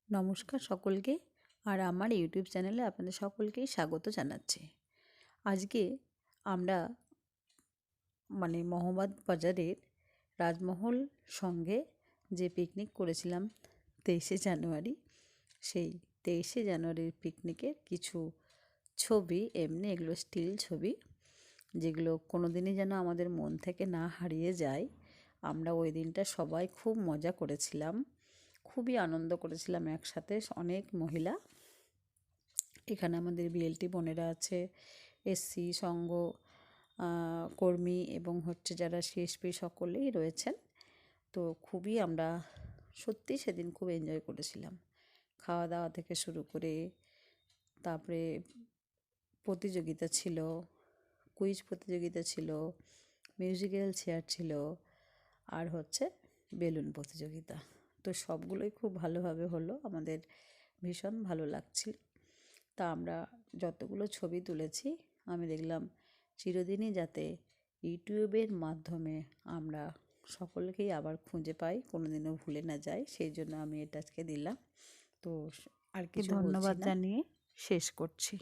নমস্কার সকলকে। আর আমার ইউটিউব চ্যানেলে আপনাদের সকলকেই স্বাগত জানাচ্ছি। আজকে আমরা মহম্মদ বাজারের রাজমহল সঙ্গে যে পিকনিক করেছিলাম 23শে জানুয়ারি, সেই 23শে জানুয়ারির পিকনিকের কিছু ছবি, এমনি এগুলো স্টিল ছবি, যেগুলো কোনো দিনই যেন আমাদের মন থেকে না হারিয়ে যায়। আমরা ওই দিনটা সবাই খুব মজা করেছিলাম, খুবই আনন্দ করেছিলাম একসাথে অনেক মহিলা। এখানে আমাদের বিএলটি বোনেরা আছে, এসসি সংঘ কর্মী এবং যারা সিএসপি সকলেই রয়েছেন। তো খুবই আমরা সত্যি সেদিন খুব এনজয় করেছিলাম, খাওয়া দাওয়া থেকে শুরু করে। তারপরে প্রতিযোগিতা ছিল, কুইজ প্রতিযোগিতা ছিল, মিউজিক্যাল চেয়ার ছিল, আর বেলুন প্রতিযোগিতা। তো সবগুলোই খুব ভালোভাবে হলো, আমাদের ভীষণ ভালো লাগছিল। তা আমরা যতগুলো ছবি তুলেছি, আমি দেখলাম চিরদিনই যাতে ইউটিউবের মাধ্যমে আমরা সকলকেই আবার খুঁজে পাই, কোনোদিনও ভুলে না যাই, সেই জন্য আমি এটা আজকে দিলাম। তো আর কিছু বলছি ধন্যবাদ না, জানিয়ে শেষ করছি।